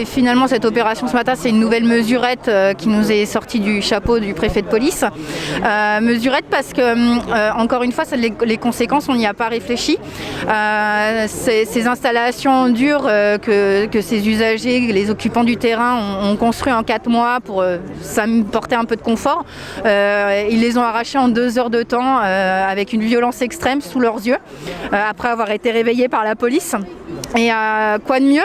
Finalement, cette opération ce matin, c'est une nouvelle mesurette qui nous est sortie du chapeau du préfet de police. Mesurette parce que, encore une fois, les conséquences, on n'y a pas réfléchi. Ces installations dures que ces usagers, les occupants du terrain ont construit en 4 mois pour porter un peu de confort, ils les ont arrachées en 2 heures de temps avec une violence extrême sous leurs yeux, après avoir été réveillés par la police. Et quoi de mieux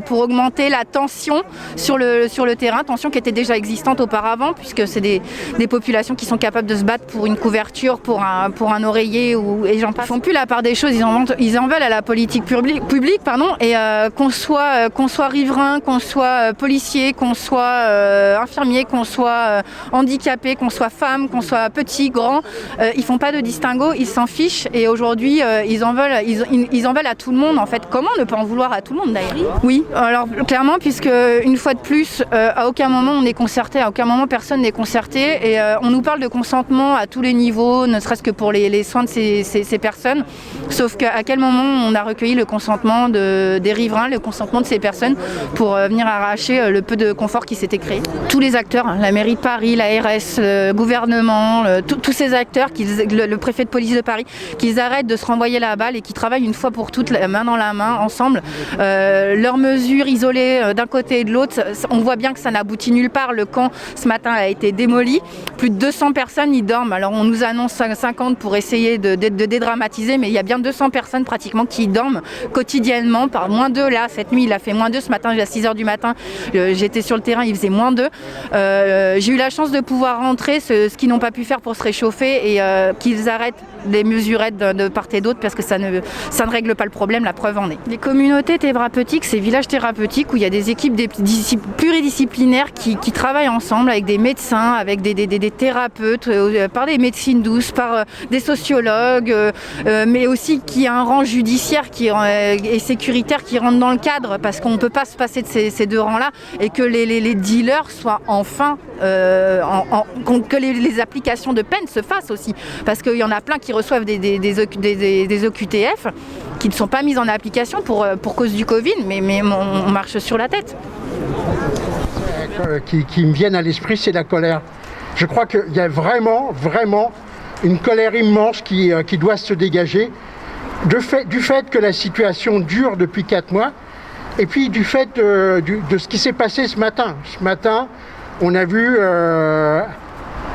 pour augmenter la tension sur le terrain, tension qui était déjà existante auparavant, puisque c'est des populations qui sont capables de se battre pour une couverture, pour un oreiller, et j'en passe. Ils font plus la part des choses, ils en veulent à la politique publique, et qu'on soit riverain, qu'on soit policier, qu'on soit infirmier, qu'on soit handicapé, qu'on soit femme, qu'on soit petit, grand, ils font pas de distinguo, ils s'en fichent, et aujourd'hui ils en veulent à tout le monde en fait. Comment ne pas en vouloir à tout le monde d'ailleurs? Oui, alors clairement, puisque une fois de plus, à aucun moment on est concerté, à aucun moment personne n'est concerté, et on nous parle de consentement à tous les niveaux, ne serait-ce que pour les soins de ces personnes, sauf qu'à quel moment on a recueilli le consentement des riverains, le consentement de ces personnes pour venir arracher le peu de confort qui s'était créé. Tous les acteurs, la mairie de Paris, l'ARS, le gouvernement, tous ces acteurs, le préfet de police de Paris, qu'ils arrêtent de se renvoyer la balle et qui travaillent une fois pour toutes, main dans la main, ensemble. Leurs mesures isolées d'un côté et de l'autre, on voit bien que ça n'aboutit nulle part. Le camp ce matin a été démoli, plus de 200 personnes y dorment. Alors on nous annonce 50 pour essayer de dédramatiser, mais il y a bien 200 personnes pratiquement qui y dorment quotidiennement, par -2 là, cette nuit il a fait -2, ce matin à 6h du matin j'étais sur le terrain, il faisait -2. J'ai eu la chance de pouvoir rentrer, ce qu'ils n'ont pas pu faire pour se réchauffer, et qu'ils arrêtent les mesurettes de part et d'autre, parce que ça ne règle pas le problème, la preuve en est. Les communautés thérapeutiques, ces villages thérapeutiques où il y a des équipes pluridisciplinaires qui travaillent ensemble avec des médecins, avec des thérapeutes, par des médecines douces, par des sociologues, mais aussi qui a un rang judiciaire et sécuritaire qui rentre dans le cadre, parce qu'on ne peut pas se passer de ces deux rangs-là, et que les dealers soient enfin, que les applications de peine se fassent aussi, parce qu'il y en a plein qui reçoivent des OQTF qui ne sont pas mises en application pour cause du Covid, mais on marche sur la tête. Qui me viennent à l'esprit, c'est la colère. Je crois qu'il y a vraiment une colère immense qui doit se dégager du fait que la situation dure depuis 4 mois, et puis du fait de ce qui s'est passé ce matin. Ce matin, on a vu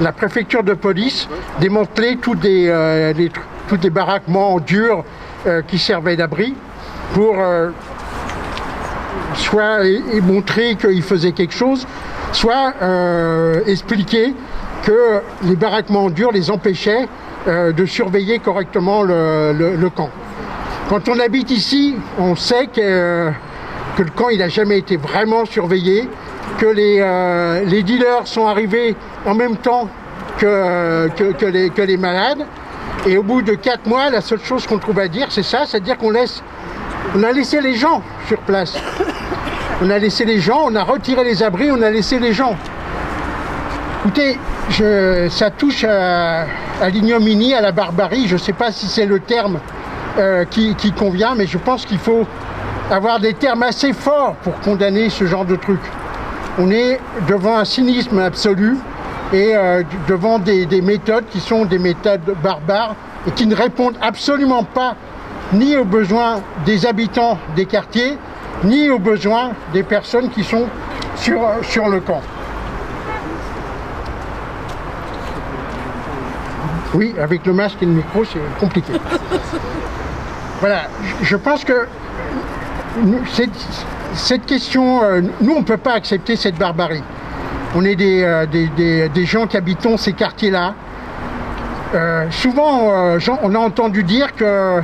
la préfecture de police démanteler tous des baraquements durs qui servaient d'abri pour soit montrer qu'ils faisaient quelque chose, soit expliquer que les baraquements durs les empêchaient de surveiller correctement le camp. Quand on habite ici, on sait que le camp n'a jamais été vraiment surveillé, que les dealers sont arrivés en même temps que les malades. Et au bout de 4 mois, la seule chose qu'on trouve à dire, c'est ça, c'est-à-dire qu'on a laissé les gens sur place. On a laissé les gens, on a retiré les abris, on a laissé les gens. Écoutez, ça touche à l'ignominie, à la barbarie. Je ne sais pas si c'est le terme qui convient, mais je pense qu'il faut avoir des termes assez forts pour condamner ce genre de truc. On est devant un cynisme absolu et devant des méthodes qui sont des méthodes barbares et qui ne répondent absolument pas ni aux besoins des habitants des quartiers, ni aux besoins des personnes qui sont sur le camp. Oui, avec le masque et le micro, c'est compliqué. Voilà, je pense que cette question, nous, on ne peut pas accepter cette barbarie. On est des gens qui habitons ces quartiers-là. Souvent, on a entendu dire que,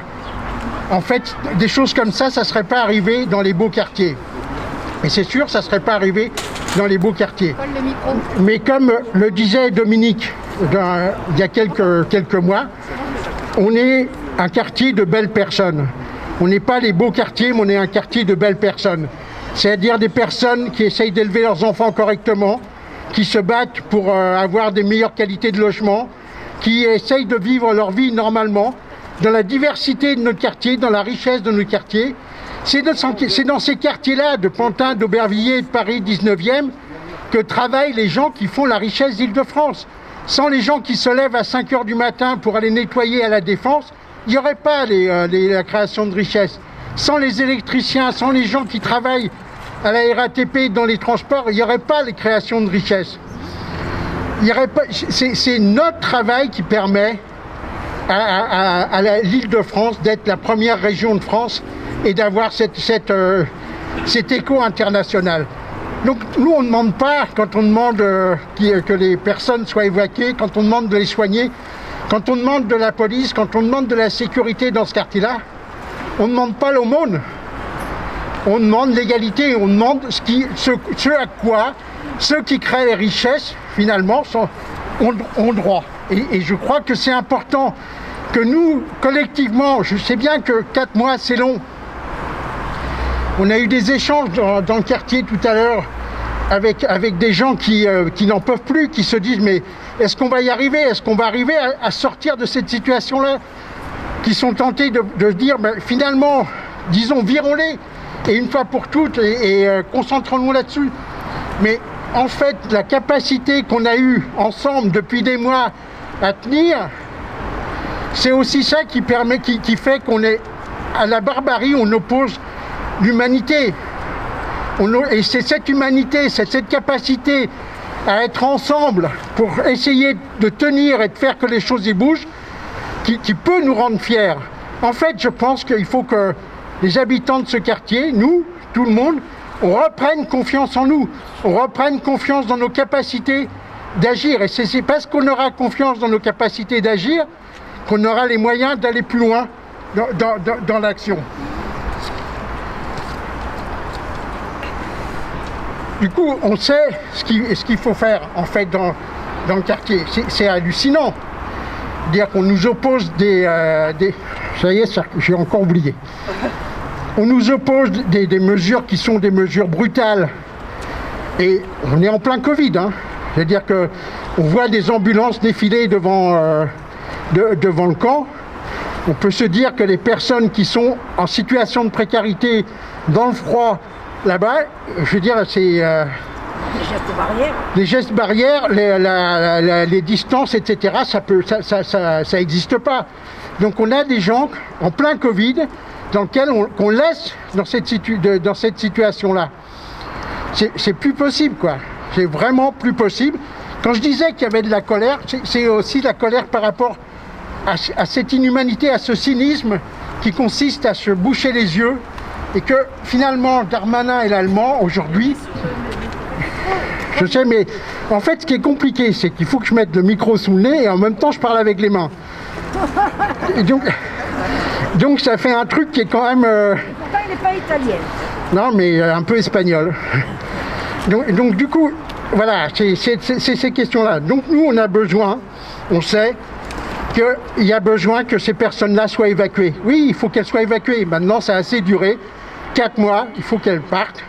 en fait, des choses comme ça ne seraient pas arrivées dans les beaux quartiers. Et c'est sûr, ça ne serait pas arrivé dans les beaux quartiers. Paul, le micro. Mais comme le disait Dominique il y a quelques mois, on est un quartier de belles personnes. On n'est pas les beaux quartiers, mais on est un quartier de belles personnes. C'est-à-dire des personnes qui essayent d'élever leurs enfants correctement, qui se battent pour avoir des meilleures qualités de logement, qui essayent de vivre leur vie normalement, dans la diversité de notre quartier, dans la richesse de nos quartiers. C'est dans ces quartiers-là, de Pantin, d'Aubervilliers, de Paris 19e, que travaillent les gens qui font la richesse d'Île-de-France. Sans les gens qui se lèvent à 5 h du matin pour aller nettoyer à la Défense, il n'y aurait pas la création de richesse. Sans les électriciens, sans les gens qui travaillent à la RATP dans les transports, il n'y aurait pas les créations de richesse. C'est notre travail qui permet à l'Île-de-France d'être la première région de France et d'avoir cet écho international. Donc nous, on ne demande pas, quand on demande que les personnes soient évacuées, quand on demande de les soigner, quand on demande de la police, quand on demande de la sécurité dans ce quartier-là, on ne demande pas l'aumône. On demande l'égalité, on demande ce à quoi ceux qui créent les richesses, finalement, ont droit. Et je crois que c'est important que nous, collectivement, je sais bien que 4 mois, c'est long. On a eu des échanges dans le quartier tout à l'heure avec des gens qui n'en peuvent plus, qui se disent mais est-ce qu'on va y arriver? Est-ce qu'on va arriver à sortir de cette situation-là? Qui sont tentés de dire ben, finalement, disons, virons-les et une fois pour toutes et concentrons-nous là-dessus. Mais en fait, la capacité qu'on a eue ensemble depuis des mois à tenir, c'est aussi ça qui fait qu'on est à la barbarie, on oppose l'humanité. Et c'est cette humanité, c'est cette capacité à être ensemble pour essayer de tenir et de faire que les choses y bougent qui peut nous rendre fiers. En fait, je pense qu'il faut que les habitants de ce quartier, nous, tout le monde, on reprenne confiance en nous, on reprenne confiance dans nos capacités d'agir. Et c'est parce qu'on aura confiance dans nos capacités d'agir qu'on aura les moyens d'aller plus loin dans l'action. Du coup, on sait ce qu'il faut faire en fait dans le quartier. C'est hallucinant. Dire qu'on nous oppose ça y est, j'ai encore oublié. On nous oppose des mesures qui sont des mesures brutales. Et on est en plein Covid. C'est-à-dire qu'on voit des ambulances défiler devant le camp. On peut se dire que les personnes qui sont en situation de précarité dans le froid, là-bas, je veux dire, c'est... les gestes barrières, les distances, etc., ça n'existe pas. Donc on a des gens en plein Covid dans lesquels qu'on laisse dans cette situation-là. C'est plus possible, quoi. C'est vraiment plus possible. Quand je disais qu'il y avait de la colère, c'est aussi la colère par rapport à cette inhumanité, à ce cynisme qui consiste à se boucher les yeux et que finalement Darmanin et l'Allemand aujourd'hui, je sais, mais en fait ce qui est compliqué, c'est qu'il faut que je mette le micro sous le nez et en même temps je parle avec les mains. Et donc ça fait un truc qui est quand même... Pourtant il n'est pas italien. Non, mais un peu espagnol. Donc du coup, voilà, c'est ces questions-là. Donc nous, on a besoin, on sait qu'il y a besoin que ces personnes-là soient évacuées. Oui, il faut qu'elles soient évacuées. Maintenant, ça a assez duré. 4 mois, il faut qu'elles partent.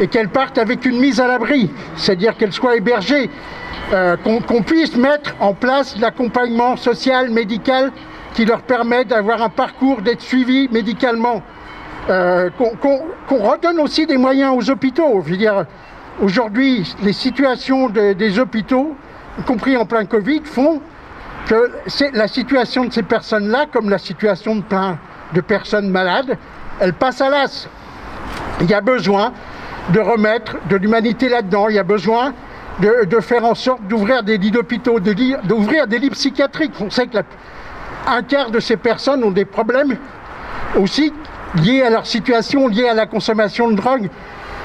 Et qu'elles partent avec une mise à l'abri. C'est-à-dire qu'elles soient hébergées. Qu'on puisse mettre en place l'accompagnement social, médical, qui leur permet d'avoir un parcours, d'être suivis médicalement. Qu'on redonne aussi des moyens aux hôpitaux. Je veux dire, aujourd'hui, les situations des hôpitaux, y compris en plein Covid, font que la situation de ces personnes-là, comme la situation de plein de personnes malades, elle passe à l'as. Il y a besoin de remettre de l'humanité là-dedans. Il y a besoin de faire en sorte d'ouvrir des lits d'hôpitaux, d'ouvrir des lits psychiatriques. On sait que un quart de ces personnes ont des problèmes aussi liés à leur situation, liés à la consommation de drogue,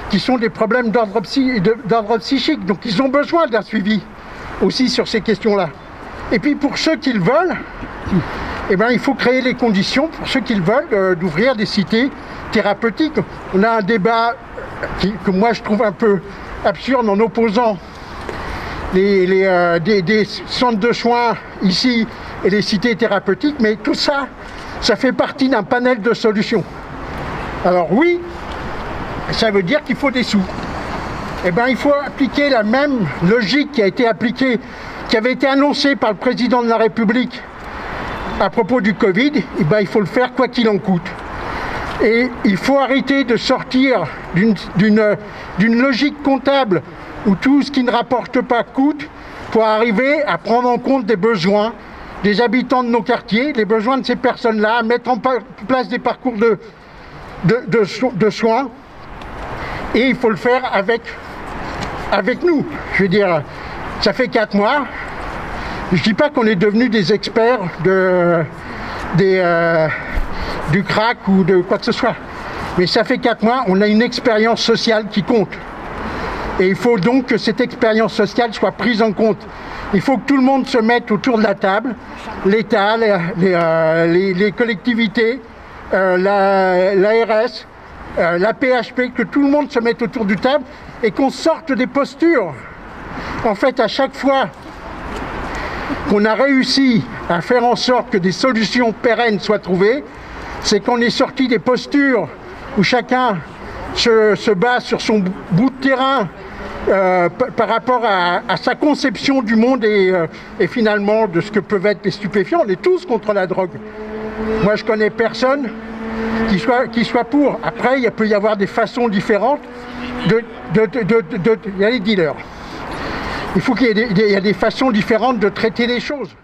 qui sont des problèmes d'ordre psychique. Donc ils ont besoin d'un suivi aussi sur ces questions-là. Et puis pour ceux qui le veulent, eh ben, il faut créer les conditions pour ceux qui le veulent d'ouvrir des cités thérapeutiques. On a un débat que moi je trouve un peu absurde en opposant des centres de soins ici et les cités thérapeutiques, mais tout ça, ça fait partie d'un panel de solutions. Alors oui, ça veut dire qu'il faut des sous. Eh bien, il faut appliquer la même logique qui a été appliquée, qui avait été annoncée par le président de la République à propos du Covid. Eh bien, il faut le faire quoi qu'il en coûte. Et il faut arrêter de sortir d'une logique comptable où tout ce qui ne rapporte pas coûte pour arriver à prendre en compte des besoins des habitants de nos quartiers, les besoins de ces personnes-là, à mettre en place des parcours de soins. Et il faut le faire avec nous. Je veux dire, ça fait 4 mois. Je ne dis pas qu'on est devenus des experts du crack ou de quoi que ce soit. Mais ça fait 4 mois, on a une expérience sociale qui compte. Et il faut donc que cette expérience sociale soit prise en compte. Il faut que tout le monde se mette autour de la table, l'État, les collectivités, l'ARS, la PHP, que tout le monde se mette autour du table et qu'on sorte des postures. En fait, à chaque fois qu'on a réussi à faire en sorte que des solutions pérennes soient trouvées, c'est qu'on est sorti des postures où chacun se bat sur son bout de terrain par rapport à sa conception du monde et finalement de ce que peuvent être les stupéfiants. On est tous contre la drogue. Moi, je connais personne qui soit pour. Après, il peut y avoir des façons différentes il y a les dealers. Il faut qu'il y ait des façons différentes de traiter les choses.